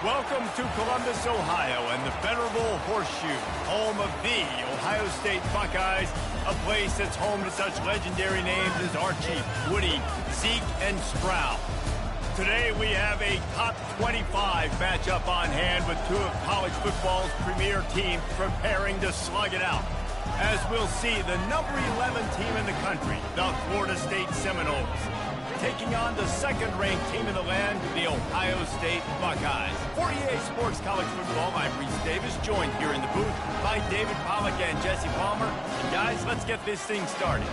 Welcome to Columbus, Ohio, and the venerable Horseshoe, home of the Ohio State Buckeyes, a place that's home to such legendary names as Archie, Woody, Zeke, and Stroud. Today we have a top 25 matchup on hand with two of college football's premier teams preparing to slug it out. As we'll see, the number 11 team in the country, the Florida State Seminoles, taking on the second-ranked team in the land, the Ohio State Buckeyes. For EA Sports College Football, I'm Reese Davis, joined here in the booth by David Pollack and Jesse Palmer. And guys, let's get this thing started.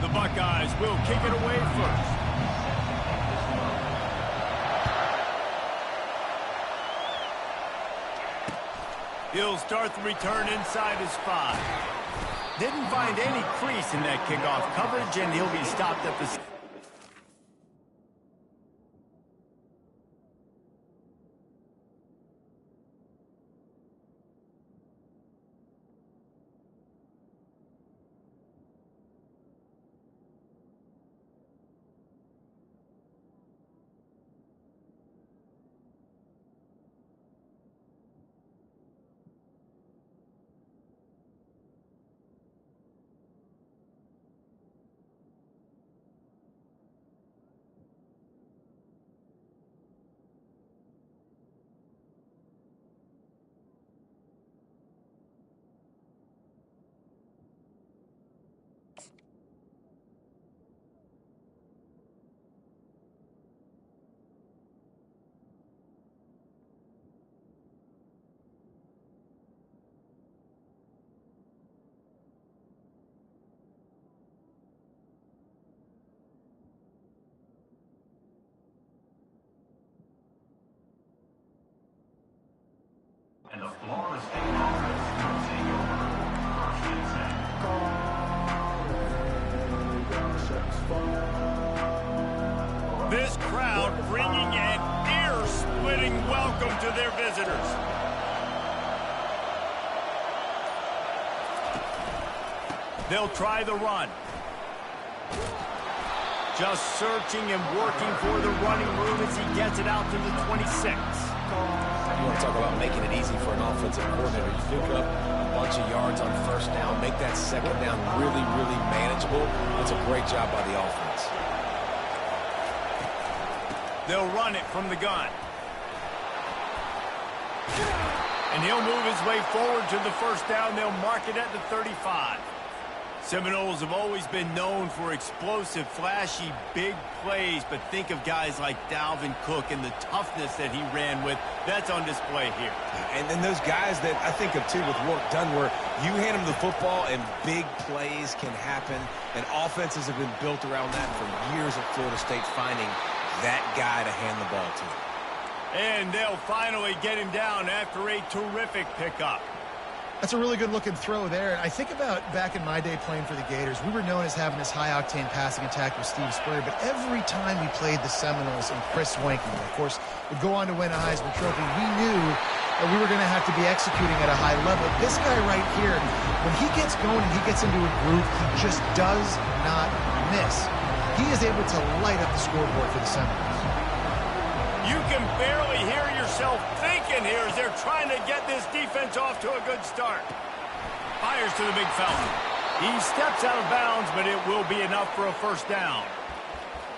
The Buckeyes will kick it away first. He'll start the return inside his 5. Didn't find any crease in that kickoff coverage, and he'll be stopped at the... And the Florida State offense will take over. This crowd bringing an ear-splitting welcome to their visitors. They'll try the run. Just searching and working for the running room as he gets it out to the 26. You want to talk about making it easy for an offensive coordinator. You pick up a bunch of yards on first down, make that second down really, really manageable. That's a great job by the offense. They'll run it from the gun. And he'll move his way forward to the first down. They'll mark it at the 35. Seminoles have always been known for explosive, flashy, big plays, but think of guys like Dalvin Cook and the toughness that he ran with. That's on display here. And then those guys that I think of, too, with work done, where you hand them the football and big plays can happen, and offenses have been built around that for years at Florida State, finding that guy to hand the ball to. And they'll finally get him down after a terrific pickup. That's a really good-looking throw there. I think about back in my day playing for the Gators, we were known as having this high-octane passing attack with Steve Spurrier, but every time we played the Seminoles and Chris Wanky, of course, would go on to win a Heisman Trophy, we knew that we were going to have to be executing at a high level. This guy right here, when he gets going and he gets into a groove, he just does not miss. He is able to light up the scoreboard for the Seminoles. You can barely hear yourself thinking here as they're trying to get this defense off to a good start. Fires to the big fella. He steps out of bounds, but it will be enough for a first down.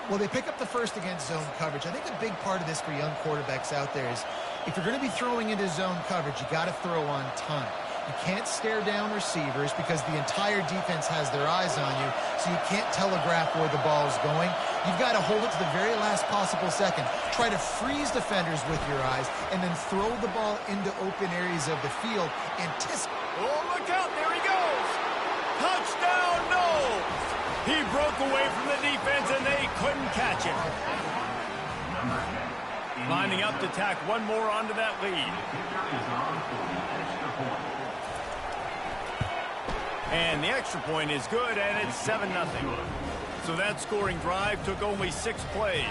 Well, they pick up the first against zone coverage. I think a big part of this for young quarterbacks out there is if you're going to be throwing into zone coverage, you got to throw on time. You can't stare down receivers because the entire defense has their eyes on you, so you can't telegraph where the ball is going. You've got to hold it to the very last possible second. Try to freeze defenders with your eyes, and then throw the ball into open areas of the field. Oh, look out. There he goes. Touchdown, Knowles. He broke away from the defense, and they couldn't catch him. Lining up to tack one more onto that lead. And the extra point is good, and it's 7-0. So that scoring drive took only 6 plays.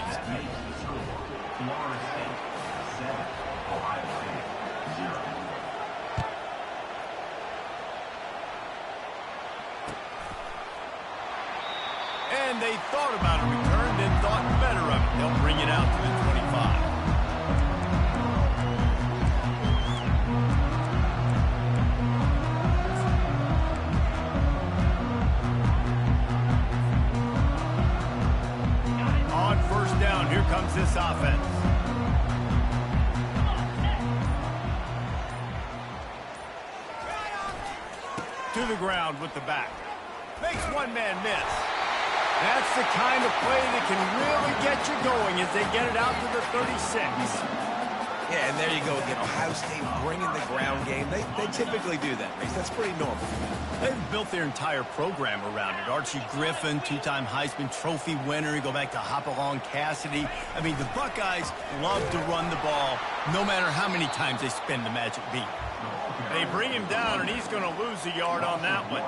they thought about a return, then thought better of it. They'll bring it out to the 25. On first down, here comes this offense. To the ground with the back. Makes one man miss. That's the kind of play that can really get you going as they get it out to the 36. Yeah, and there you go again. Ohio State bringing the ground game. They typically do that, Reese. That's pretty normal. They've built their entire program around it. Archie Griffin, two-time Heisman Trophy winner. You go back to Hopalong Cassidy. I mean, the Buckeyes love to run the ball no matter how many times they spin the magic beat. They bring him down, and he's going to lose a yard on that one.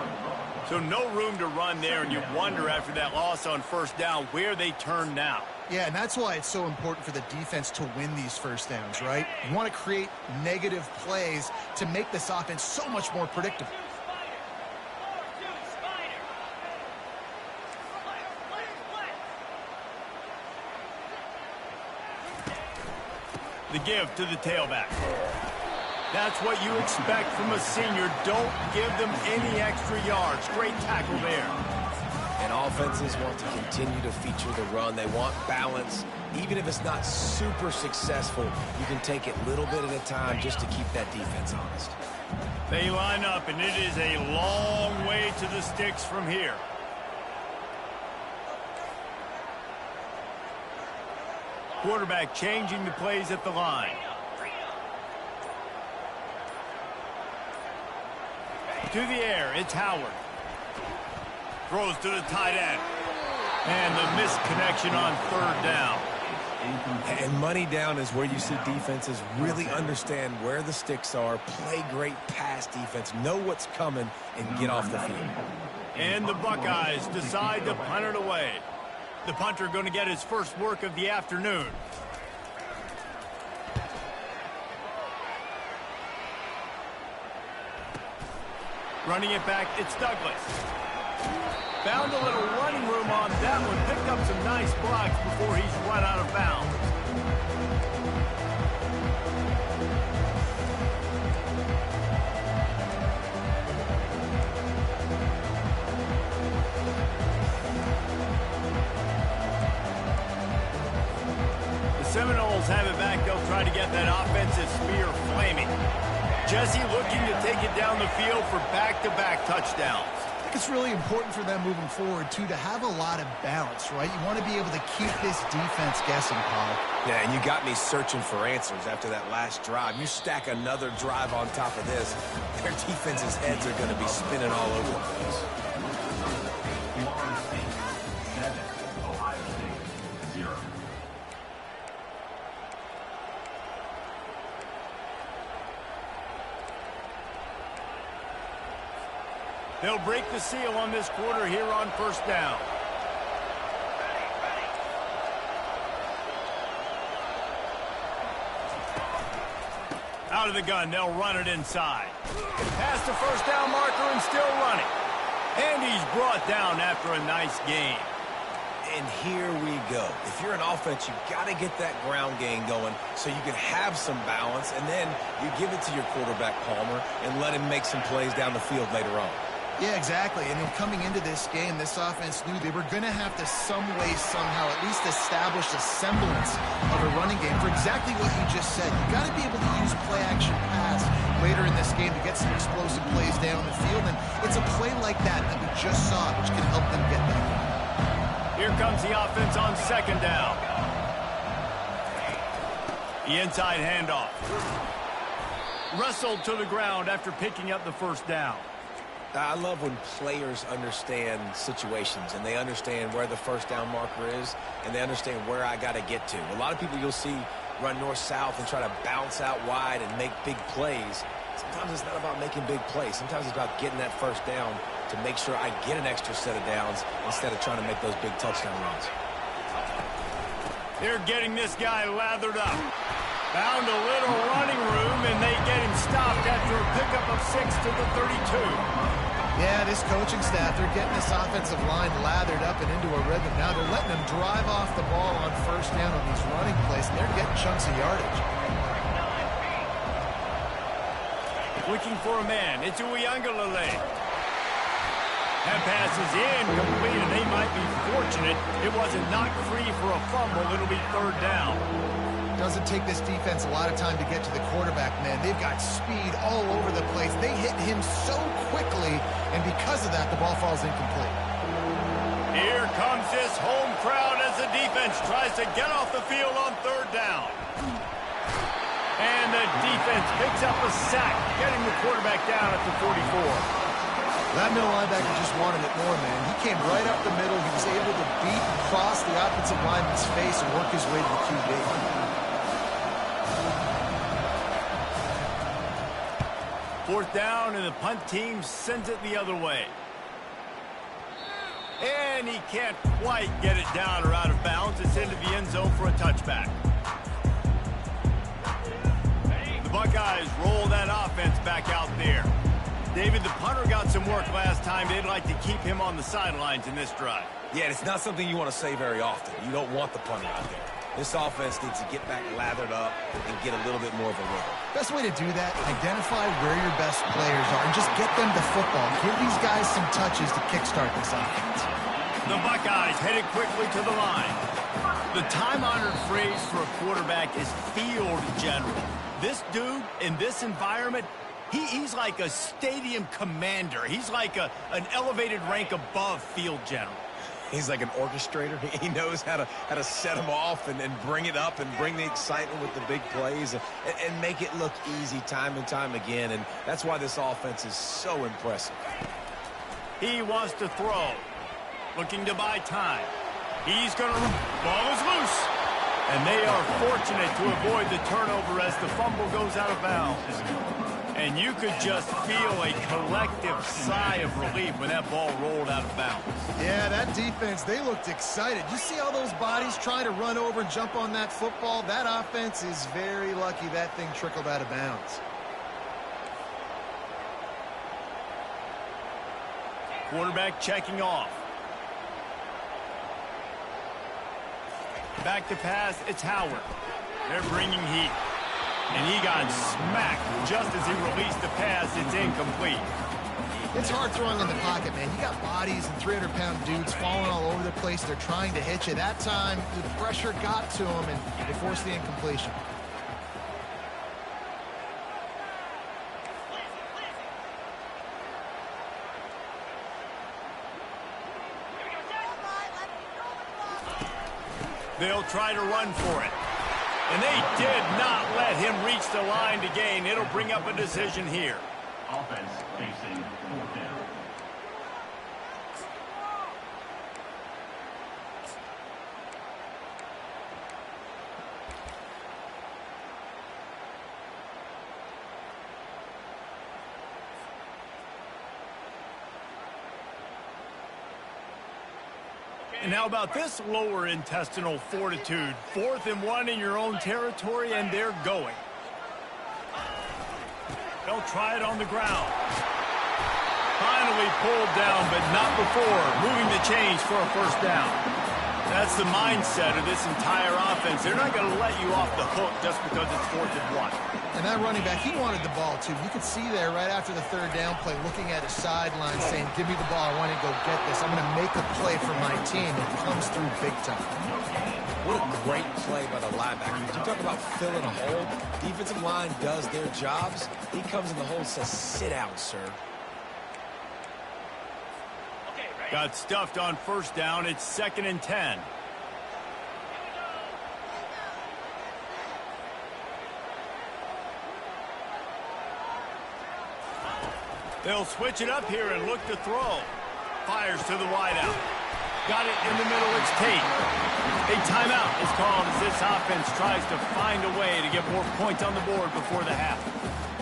So no room to run there, and you wonder after that loss on first down where they turn now. Yeah, and that's why it's so important for the defense to win these first downs, right? You want to create negative plays to make this offense so much more predictable. The give to the tailback. That's what you expect from a senior. Don't give them any extra yards. Great tackle there. And offenses want to continue to feature the run. They want balance. Even if it's not super successful, you can take it little bit at a time just to keep that defense honest. They line up, and it is a long way to the sticks from here. Quarterback changing the plays at the line. To the air, it's Howard. Throws to the tight end. And the missed connection on third down. And money down is where you see defenses really understand where the sticks are, play great pass defense, know what's coming, and get off the field. And the Buckeyes decide to punt it away. The punter going to get his first work of the afternoon. Running it back, it's Douglas. Found a little running room on that one. Picked up some nice blocks before he's run out of bounds. The Seminoles have it back. They'll try to get that offensive spear flaming. Jesse looking to take it down the field for back-to-back touchdowns. I think it's really important for them moving forward, too, to have a lot of balance, right? You want to be able to keep this defense guessing, Paul. Yeah, and you got me searching for answers after that last drive. You stack another drive on top of this, their defense's heads are going to be spinning all over the place. Florida State 7, Ohio State 0. They'll break the seal on this quarter here on first down. Out of the gun, they'll run it inside. Past the first down marker and still running. And he's brought down after a nice gain. And here we go. If you're an offense, you've got to get that ground game going so you can have some balance, and then you give it to your quarterback, Palmer, and let him make some plays down the field later on. Yeah, exactly. And then coming into this game, this offense knew they were going to have to some way, somehow, at least establish a semblance of a running game for exactly what you just said. You got to be able to use play-action pass later in this game to get some explosive plays down the field. And it's a play like that that we just saw, which can help them get that. Here comes the offense on second down. The inside handoff. Wrestled to the ground after picking up the first down. I love when players understand situations and they understand where the first down marker is and they understand where I got to get to. A lot of people you'll see run north-south and try to bounce out wide and make big plays. Sometimes it's not about making big plays. Sometimes it's about getting that first down to make sure I get an extra set of downs instead of trying to make those big touchdown runs. They're getting this guy lathered up. Found a little running room, and they get him stopped after a pickup of 6 to the 32. Yeah, this coaching staff, they're getting this offensive line lathered up and into a rhythm. Now they're letting them drive off the ball on first down on these running plays, and they're getting chunks of yardage. Looking for a man. It's Uiagalelei. That pass is incomplete, and they might be fortunate it wasn't knocked free for a fumble. It'll be third down. Doesn't take this defense a lot of time to get to the quarterback, man. They've got speed all over the place. They hit him so quickly, and because of that, the ball falls incomplete. Here comes this home crowd as the defense tries to get off the field on third down. And the defense picks up a sack, getting the quarterback down at the 44. That middle linebacker just wanted it more, man. He came right up the middle. He was able to beat and cross the offensive lineman's face and work his way to the QB. Fourth down, and the punt team sends it the other way. And he can't quite get it down or out of bounds. It's into the end zone for a touchback. The Buckeyes roll that offense back out there. David, the punter got some work last time. They'd like to keep him on the sidelines in this drive. Yeah, it's not something you want to say very often. You don't want the punter out there. This offense needs to get back lathered up and get a little bit more of a rhythm. Best way to do that, identify where your best players are and just get them the football. Give these guys some touches to kickstart this offense. The Buckeyes headed quickly to the line. The time-honored phrase for a quarterback is field general. This dude, in this environment, he's like a stadium commander. He's like an elevated rank above field general. He's like an orchestrator. He knows how to set them off and bring it up and bring the excitement with the big plays and make it look easy time and time again. And that's why this offense is so impressive. He wants to throw. Looking to buy time. He's going to... Ball is loose. And they are fortunate to avoid the turnover as the fumble goes out of bounds. And you could just feel a collective sigh of relief when that ball rolled out of bounds. Yeah, that defense, they looked excited. You see all those bodies trying to run over and jump on that football? That offense is very lucky that thing trickled out of bounds. Quarterback checking off. Back to pass, it's Howard. They're bringing heat. And he got smacked just as he released the pass. It's incomplete. It's hard throwing in the pocket, man. You got bodies and 300-pound dudes falling all over the place. They're trying to hit you. That time, the pressure got to him, and they forced the incompletion. They'll try to run for it. And they did not let him reach the line to gain. It'll bring up a decision here. Offense facing fourth down. And how about this lower intestinal fortitude? 4th and 1 in your own territory, and they're going. They'll try it on the ground. Finally pulled down, but not before moving the chains for a first down. That's the mindset of this entire offense. They're not going to let you off the hook just because it's 4th and 1. And that running back, he wanted the ball, too. You could see there right after the third down play, looking at his sideline, saying, give me the ball. I want to go get this. I'm going to make a play for my team. It comes through big time. What a great play by the linebacker. You talk about filling a hole. Defensive line does their jobs. He comes in the hole and says, sit down, sir. Got stuffed on first down. It's 2nd and 10. They'll switch it up here and look to throw. Fires to the wideout. Got it in the middle. It's Tate. A timeout is called as this offense tries to find a way to get more points on the board before the half.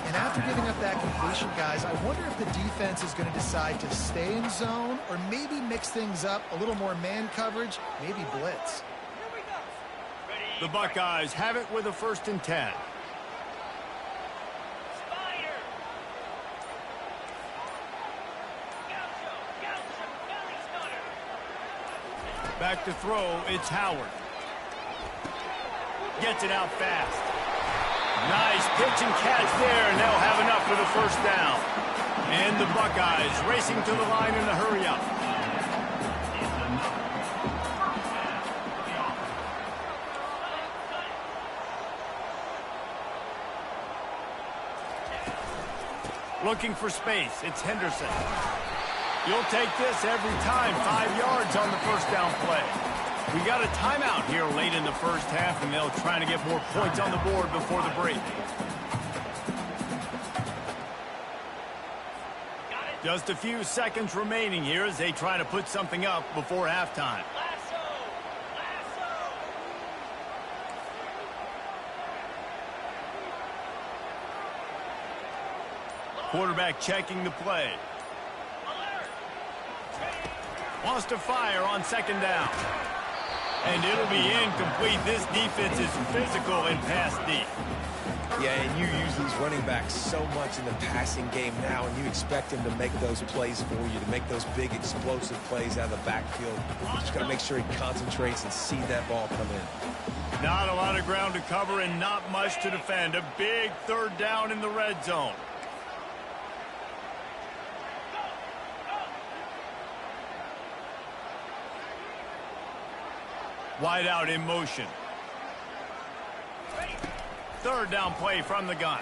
And after giving up that completion, guys, I wonder if the defense is going to decide to stay in zone or maybe mix things up, a little more man coverage, maybe blitz. The Buckeyes have it with a 1st and 10. Back to throw, it's Howard. Gets it out fast. Nice pitch and catch there, and they'll have enough for the first down. And the Buckeyes racing to the line in a hurry-up. Looking for space, it's Henderson. You'll take this every time. 5 yards on the first down play. We got a timeout here late in the first half, and they'll try to get more points on the board before the break. Just a few seconds remaining here as they try to put something up before halftime. Quarterback checking the play. Wants to fire on second down. And it'll be incomplete. This defense is physical and pass deep. Yeah, and you use these running backs so much in the passing game now, and you expect them to make those plays for you, to make those big explosive plays out of the backfield. Just got to make sure he concentrates and see that ball come in. Not a lot of ground to cover and not much to defend. A big third down in the red zone. Wide out in motion. Third down play from the gun.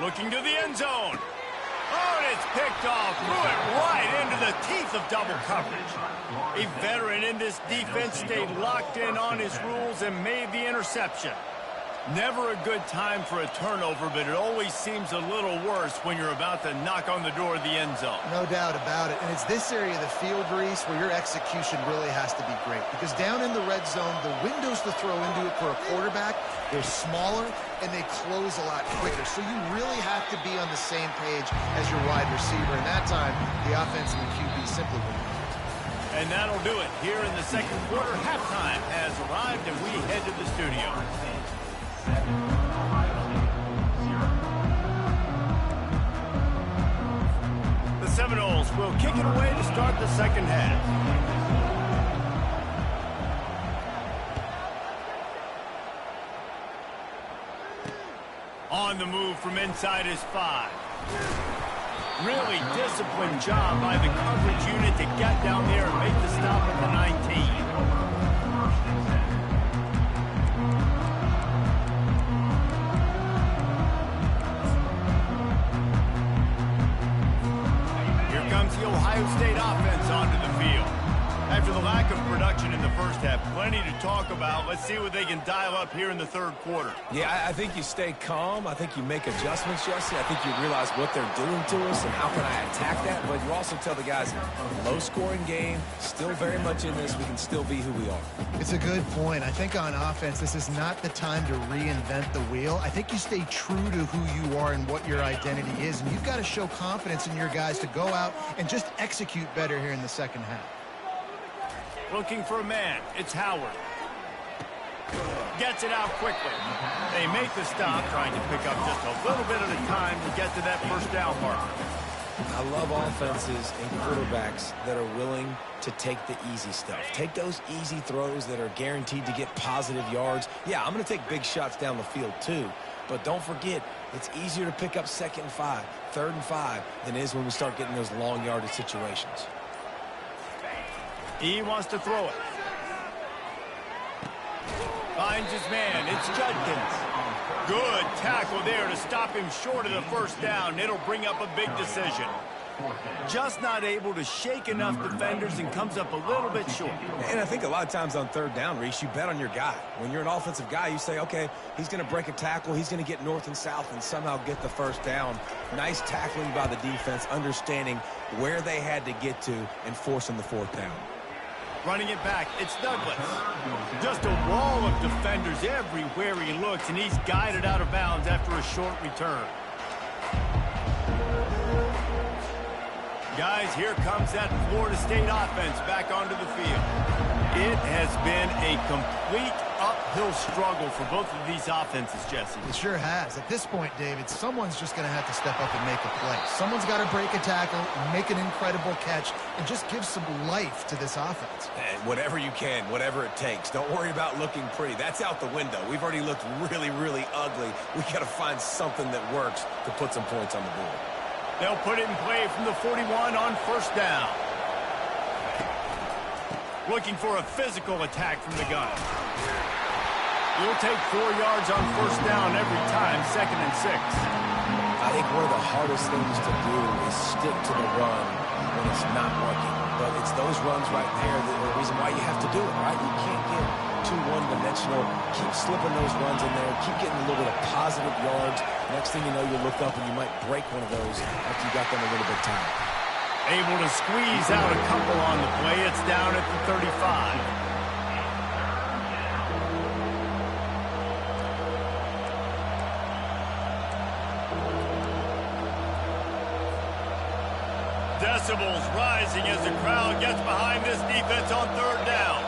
Looking to the end zone. Oh, and it's picked off. Threw it right into the teeth of double coverage. A veteran in this defense stayed locked in on his rules and made the interception. Never a good time for a turnover, but it always seems a little worse when you're about to knock on the door of the end zone. No doubt about it. And it's this area of the field, Reese, where your execution really has to be great. Because down in the red zone, the windows to throw into it for a quarterback, they're smaller and they close a lot quicker. So you really have to be on the same page as your wide receiver. And that time, the offense and the QB simply wouldn't. And that'll do it. Here in the second quarter, halftime has arrived and we head to the studio. The Seminoles will kick it away to start the second half. On the move from inside his 5. Really disciplined job by the coverage unit to get down there and make the stop at the 19. The Ohio State offense onto the field. After the lack of production in the first half, plenty to talk about. Let's see what they can dial up here in the third quarter. Yeah, I think you stay calm. I think you make adjustments, Jesse. I think you realize what they're doing to us and how can I attack that. But you also tell the guys, low-scoring game, still very much in this. We can still be who we are. It's a good point. I think on offense, this is not the time to reinvent the wheel. I think you stay true to who you are and what your identity is. And you've got to show confidence in your guys to go out and just execute better here in the second half. Looking for a man. It's Howard. Gets it out quickly. They make the stop, trying to pick up just a little bit at a time to get to that first down marker. I love offenses and quarterbacks that are willing to take the easy stuff. Take those easy throws that are guaranteed to get positive yards. Yeah, I'm going to take big shots down the field too. But don't forget, it's easier to pick up 2nd and 5, 3rd and 5 than it is when we start getting those long yardage situations. He wants to throw it. Finds his man. It's Judkins. Good tackle there to stop him short of the first down. It'll bring up a big decision. Just not able to shake enough defenders and comes up a little bit short. And I think a lot of times on third down, Reese, you bet on your guy. When you're an offensive guy, you say, okay, he's going to break a tackle. He's going to get north and south and somehow get the first down. Nice tackling by the defense, understanding where they had to get to and forcing the 4th down. Running it back, it's Douglas. Just a wall of defenders everywhere he looks, and he's guided out of bounds after a short return. Guys, here comes that Florida State offense back onto the field. It has been a complete uphill uphill struggle for both of these offenses, Jesse. It sure has. At this point, David, someone's just going to have to step up and make a play. Someone's got to break a tackle, make an incredible catch, and just give some life to this offense. And whatever you can, whatever it takes. Don't worry about looking pretty. That's out the window. We've already looked really, really ugly. We got to find something that works to put some points on the board. They'll put it in play from the 41 on first down. Looking for a physical attack from the gun. You'll take 4 yards on first down every time, 2nd and 6. I think one of the hardest things to do is stick to the run when it's not working. But it's those runs right there that are the reason why you have to do it, right? You can't get too one-dimensional. Keep slipping those runs in there. Keep getting a little bit of positive yards. Next thing you know, you look up and you might break one of those after you got them a little bit tired. Able to squeeze out a couple on the play. It's down at the 35. Decibels rising as the crowd gets behind this defense on third down.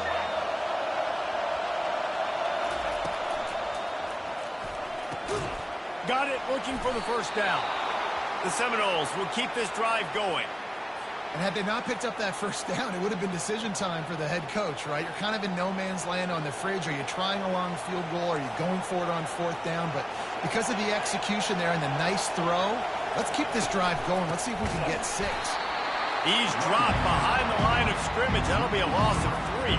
Got it, looking for the first down. The Seminoles will keep this drive going. And had they not picked up that first down, it would have been decision time for the head coach, right? You're kind of in no man's land on the fridge. Are you trying a long field goal? Are you going for it on fourth down? But because of the execution there and the nice throw, let's keep this drive going. Let's see if we can get 6. He's dropped behind the line of scrimmage. That'll be a loss of 3.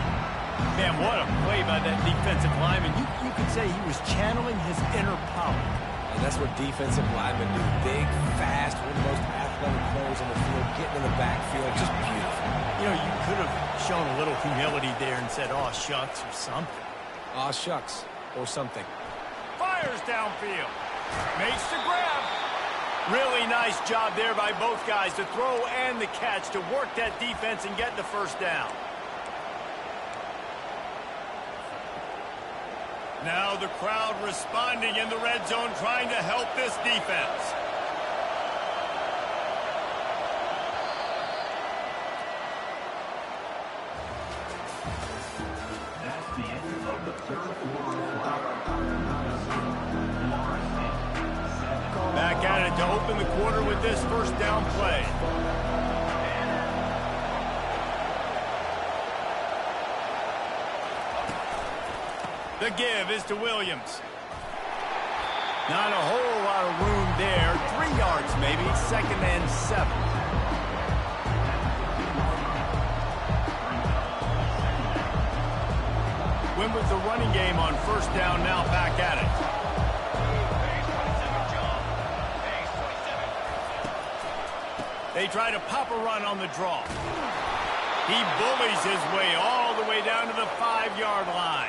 Man, what a play by that defensive lineman. You could say he was channeling his inner power. And that's what defensive linemen do. Big, fast, one of the most athletic players on the field, getting in the backfield, just beautiful. You know, you could have shown a little humility there and said, "Aw, shucks," or something. Aw, shucks, or something. Fires downfield. Makes the grab. Really nice job there by both guys to throw and the catch to work that defense and get the first down. Now the crowd responding in the red zone, trying to help this defense. That's the end of the third quarter. Back at it to open the quarter with this first down play. The give is to Williams. Not a whole lot of room there. 3 yards maybe, 2nd and 7. Went with the running game on first down, now back at it. They try to pop a run on the draw. He bullies his way all the way down to the 5-yard line.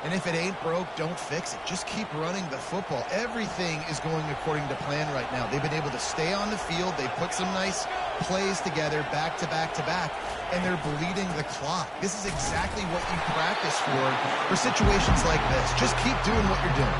And if it ain't broke, don't fix it. Just keep running the football. Everything is going according to plan right now. They've been able to stay on the field. They put some nice plays together back to back to back, and they're bleeding the clock. This is exactly what you practice for situations like this. Just keep doing what you're doing.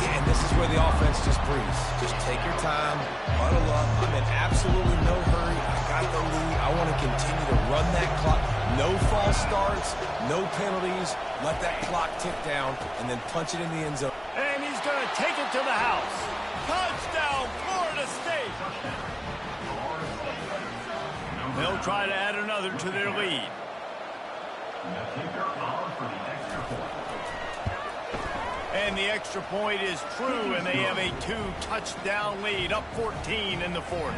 Yeah, and this is where the offense just breathes. Just take your time, huddle up. I'm in absolutely no hurry. I got the lead. I want to continue to run that clock. No false starts, no penalties. Let that clock tick down and then punch it in the end zone. And he's going to take it to the house. Touchdown, Florida State. They'll try to add another to their lead. The kicker on for the extra point. And the extra point is true, and they have a 2-touchdown lead, up 14 in the 4th.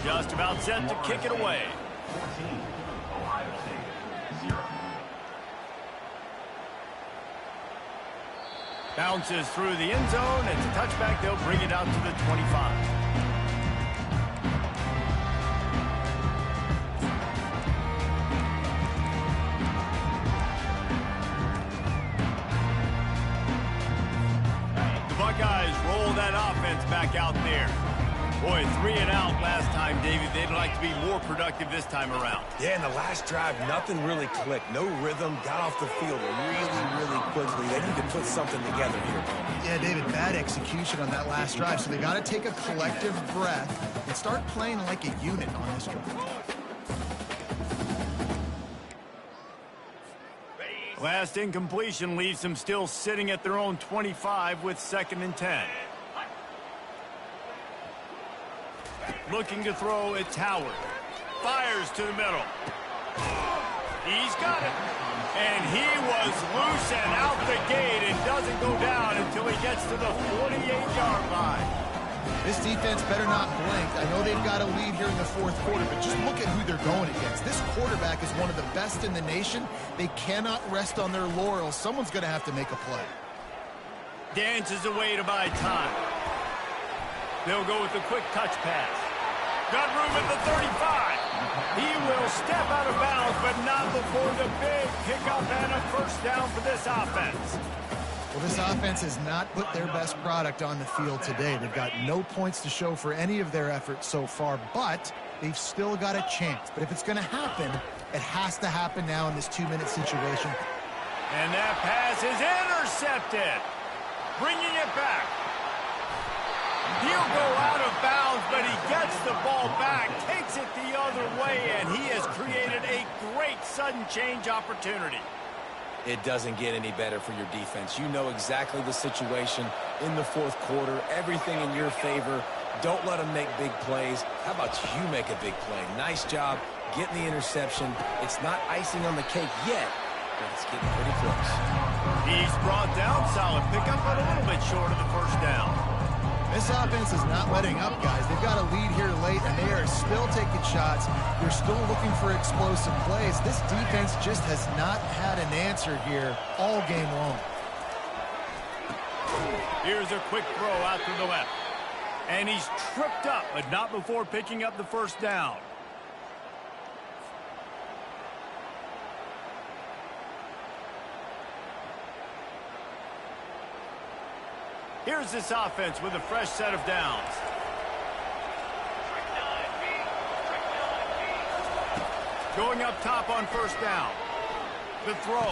Just about set to kick it away. 14, Ohio State, 0. Bounces through the end zone. It's a touchback. They'll bring it out to the 25. Buckeyes roll that offense back out there. Boy, 3 and out last time, David. They'd like to be more productive this time around. Yeah, in the last drive, nothing really clicked. No rhythm. Got off the field really quickly. They need to put something together here. Yeah, David, bad execution on that last drive. So they got to take a collective breath and start playing like a unit on this drive. Ready, Last incompletion leaves them still sitting at their own 25 with 2nd and 10. Looking to throw, it's Howard. Fires to the middle. He's got it. And he was loose and out the gate and doesn't go down until he gets to the 48-yard line. This defense better not blink. I know they've got a lead here in the 4th quarter, but just look at who they're going against. This quarterback is one of the best in the nation. They cannot rest on their laurels. Someone's going to have to make a play. Dances away to buy time. They'll go with a quick touch pass. Got room at the 35. He will step out of bounds, but not before the big pickup and a 1st down for this offense. Well, this offense has not put their best product on the field today. They've got no points to show for any of their efforts so far, but they've still got a chance. But if it's going to happen, it has to happen now in this 2-minute situation. And that pass is intercepted. Bringing it back. He'll go out of bounds, but he gets the ball back, takes it the other way, and he has created a great sudden change opportunity. It doesn't get any better for your defense. You know exactly the situation in the 4th quarter. Everything in your favor. Don't let them make big plays. How about you make a big play? Nice job getting the interception. It's not icing on the cake yet, but it's getting pretty close. He's brought down. Solid pickup, but a little bit short of the 1st down. This offense is not letting up, guys. They've got a lead here late, and they are still taking shots. They're still looking for explosive plays. This defense just has not had an answer here all game long. Here's a quick throw out to the left. And he's tripped up, but not before picking up the 1st down. Here's this offense with a fresh set of downs. Going up top on 1st down. The throw.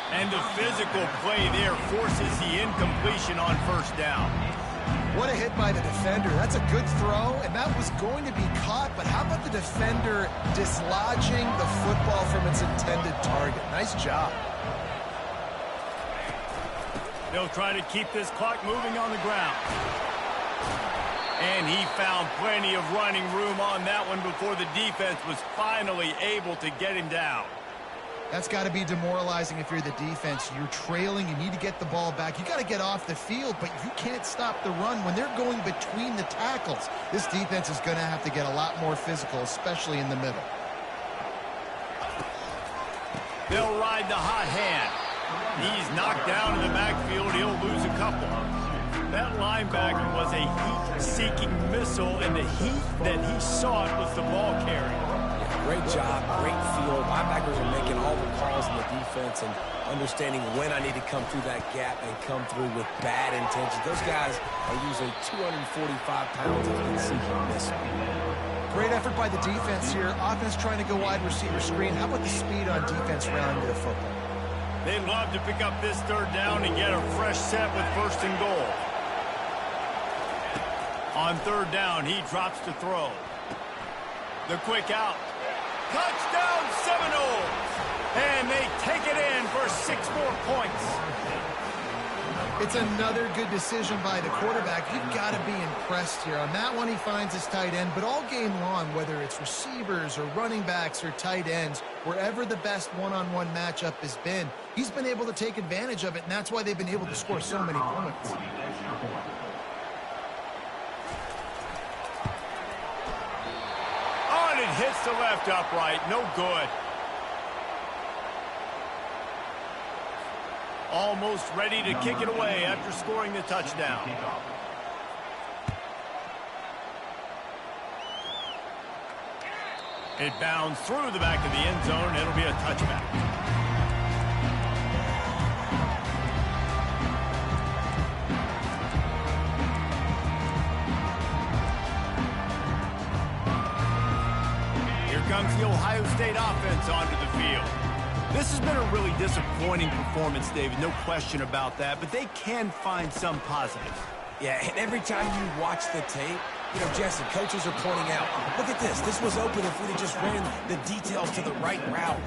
And the physical play there forces the incompletion on 1st down. What a hit by the defender. That's a good throw, and that was going to be caught, but how about the defender dislodging the football from its intended target? Nice job. They'll try to keep this clock moving on the ground. And he found plenty of running room on that one before the defense was finally able to get him down. That's got to be demoralizing if you're the defense. You're trailing. You need to get the ball back. You got to get off the field, but you can't stop the run when they're going between the tackles. This defense is going to have to get a lot more physical, especially in the middle. They'll ride the hot hand. He's knocked down in the backfield. He'll lose a couple. That linebacker was a heat-seeking missile, and the heat that he sought was the ball carrier. Yeah, great job, great feel. Linebackers are making all the calls in the defense and understanding when I need to come through that gap and come through with bad intentions. Those guys are usually 245 pounds if you can see him missing. Great effort by the defense here. Offense trying to go wide receiver screen. How about the speed on defense rounding the football? They'd love to pick up this 3rd down and get a fresh set with 1st and goal. On 3rd down, he drops to throw. The quick out. Touchdown Seminoles! And they take it in for 6 more points. It's another good decision by the quarterback. You've got to be impressed here. On that one, he finds his tight end, but all game long, whether it's receivers or running backs or tight ends, wherever the best one-on-one matchup has been, he's been able to take advantage of it, and that's why they've been able to score so many points. Oh, and it hits the left upright. No good. Almost ready to kick it away after scoring the touchdown. It bounds through the back of the end zone. It'll be a touchback. Here comes the Ohio State offense onto the field. This has been a really disappointing performance, David, no question about that, but they can find some positives. Yeah, and every time you watch the tape, Jesse, coaches are pointing out, look at this. This was open if we'd have just ran the details to the right route,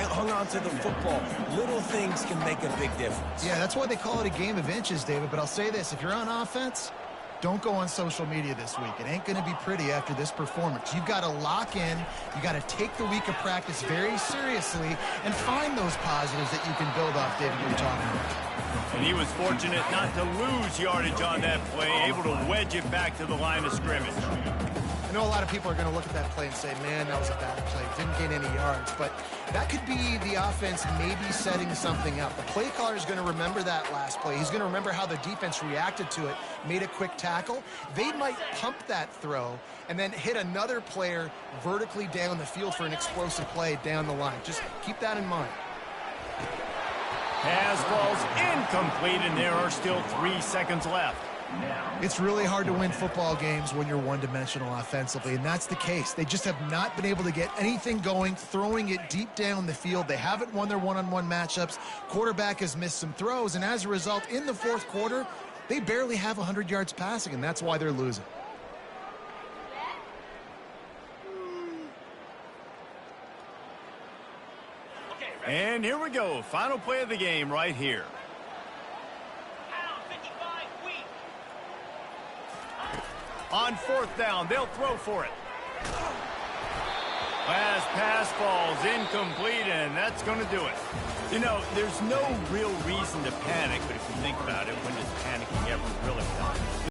hung on to the football. Little things can make a big difference. Yeah, that's why they call it a game of inches, David. But I'll say this, if you're on offense, don't go on social media this week. It ain't going to be pretty after this performance. You've got to lock in. You got to take the week of practice very seriously and find those positives that you can build off, David, you're talking about. And he was fortunate not to lose yardage on that play, able to wedge it back to the line of scrimmage. I know a lot of people are going to look at that play and say, man, that was a bad play. Didn't gain any yards. But that could be the offense maybe setting something up. The play caller is going to remember that last play. He's going to remember how the defense reacted to it, made a quick tackle. They might pump that throw and then hit another player vertically down the field for an explosive play down the line. Just keep that in mind. Pass ball's incomplete, and there are still 3 seconds left. It's really hard to win football games when you're one-dimensional offensively, and that's the case. They just have not been able to get anything going, throwing it deep down the field. They haven't won their one-on-one matchups. Quarterback has missed some throws, and as a result, in the fourth quarter, they barely have 100 yards passing, and that's why they're losing. And here we go. Final play of the game right here. On fourth down, they'll throw for it. Last pass falls incomplete, and that's going to do it. There's no real reason to panic, but if you think about it, when does panicking ever really come?